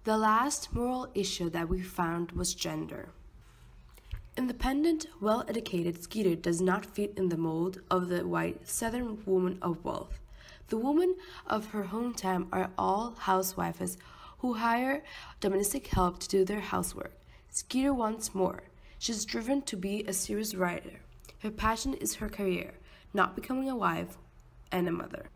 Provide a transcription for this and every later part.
The last moral issue that we found was gender. Independent, well-educated Skeeter does not fit in the mold of the white Southern woman of wealth. The women of her hometown are all housewives who hire domestic help to do their housework. Skeeter wants more. She's driven to be a serious writer. Her passion is her career, not becoming a wife and a mother.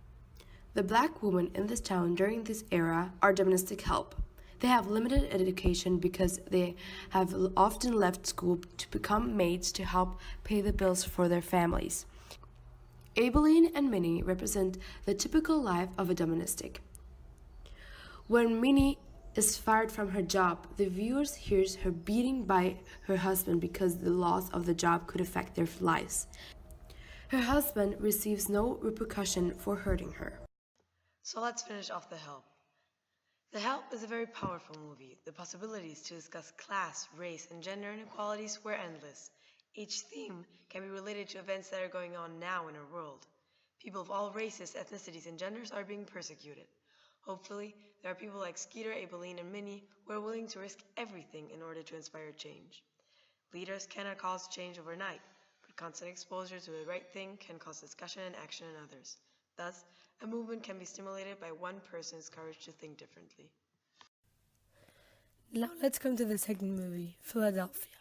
The black women in this town during this era are domestic help. They have limited education because they have often left school to become maids to help pay the bills for their families. Abilene and Minnie represent the typical life of a domestic. When Minnie is fired from her job, the viewers hears her beating by her husband because the loss of the job could affect their lives. Her husband receives no repercussion for hurting her. So let's finish off The Help. The Help is a very powerful movie. The possibilities to discuss class, race, and gender inequalities were endless. Each theme can be related to events that are going on now in our world. People of all races, ethnicities, and genders are being persecuted. Hopefully, there are people like Skeeter, Abilene, and Minnie who are willing to risk everything in order to inspire change. Leaders cannot cause change overnight, but constant exposure to the right thing can cause discussion and action in others. Thus, a movement can be stimulated by one person's courage to think differently. Now let's come to the second movie, Philadelphia.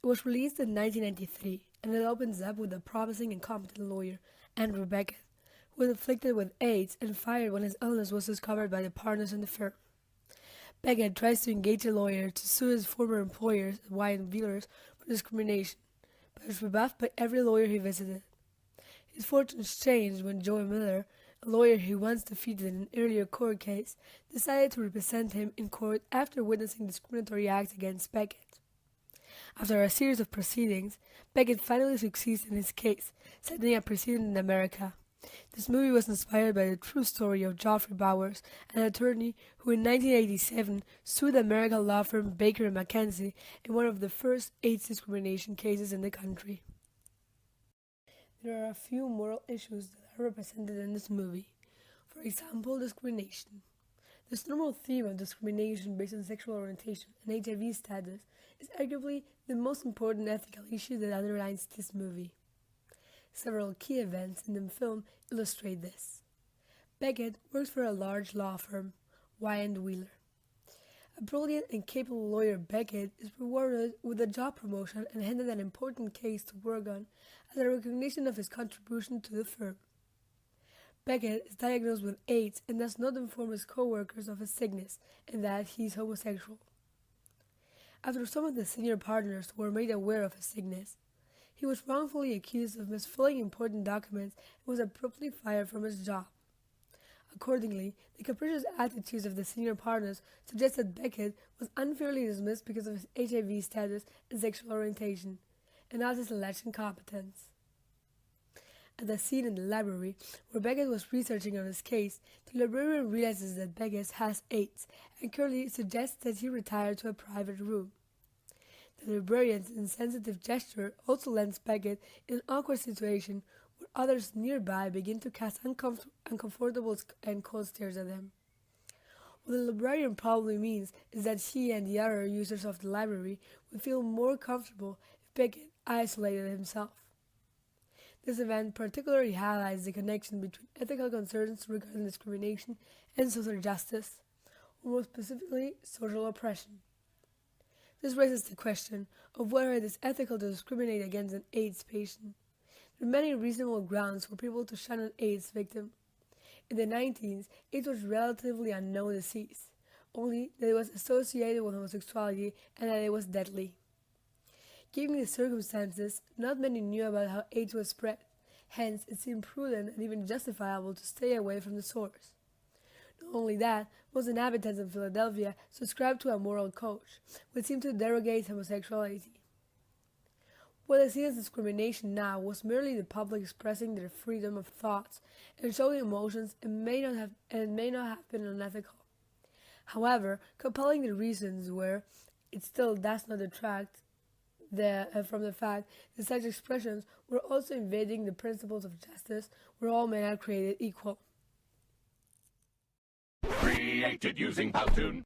It was released in 1993, and it opens up with a promising and competent lawyer, Andrew Beckett, who was afflicted with AIDS and fired when his illness was discovered by the partners in the firm. Beckett tries to engage a lawyer to sue his former employers, Wyatt Wheelers, for discrimination, but is rebuffed by every lawyer he visited. His fortunes changed when Joey Miller, a lawyer he once defeated in an earlier court case, decided to represent him in court after witnessing discriminatory acts against Beckett. After a series of proceedings, Beckett finally succeeds in his case, setting a precedent in America. This movie was inspired by the true story of Geoffrey Bowers, an attorney who in 1987 sued the American law firm Baker & McKenzie in one of the first AIDS discrimination cases in the country. There are a few moral issues that are represented in this movie. For example, discrimination. This normal theme of discrimination based on sexual orientation and HIV status is arguably the most important ethical issue that underlines this movie. Several key events in the film illustrate this. Beckett works for a large law firm, Wyatt Wheeler. A brilliant and capable lawyer, Beckett is rewarded with a job promotion and handed an important case to work on as a recognition of his contribution to the firm. Beckett is diagnosed with AIDS and does not inform his co-workers of his sickness and that he is homosexual. After some of the senior partners were made aware of his sickness, he was wrongfully accused of misfilling important documents and was abruptly fired from his job. Accordingly, the capricious attitudes of the senior partners suggest that Beckett was unfairly dismissed because of his HIV status and sexual orientation, and not his alleged incompetence. At the scene in the library, where Beckett was researching on his case, the librarian realizes that Beckett has AIDS and curtly suggests that he retire to a private room. The librarian's insensitive gesture also lands Beckett in an awkward situation where others nearby begin to cast uncomfortable and cold stares at him. What the librarian probably means is that he and the other users of the library would feel more comfortable if Beckett isolated himself. This event particularly highlights the connection between ethical concerns regarding discrimination and social justice, or more specifically, social oppression. This raises the question of whether it is ethical to discriminate against an AIDS patient. There are many reasonable grounds for people to shun an AIDS victim. In the 1990s, AIDS was a relatively unknown disease, only that it was associated with homosexuality and that it was deadly. Given the circumstances, not many knew about how AIDS was spread. Hence, it seemed prudent and even justifiable to stay away from the source. Not only that, most inhabitants of Philadelphia subscribed to a moral code, which seemed to derogate homosexuality. What is seen as discrimination now was merely the public expressing their freedom of thoughts and showing emotions and may not have been unethical. However, compelling the reasons were, it still does not detract from the fact that such expressions were also invading the principles of justice where all men are created equal. Created using Powtoon.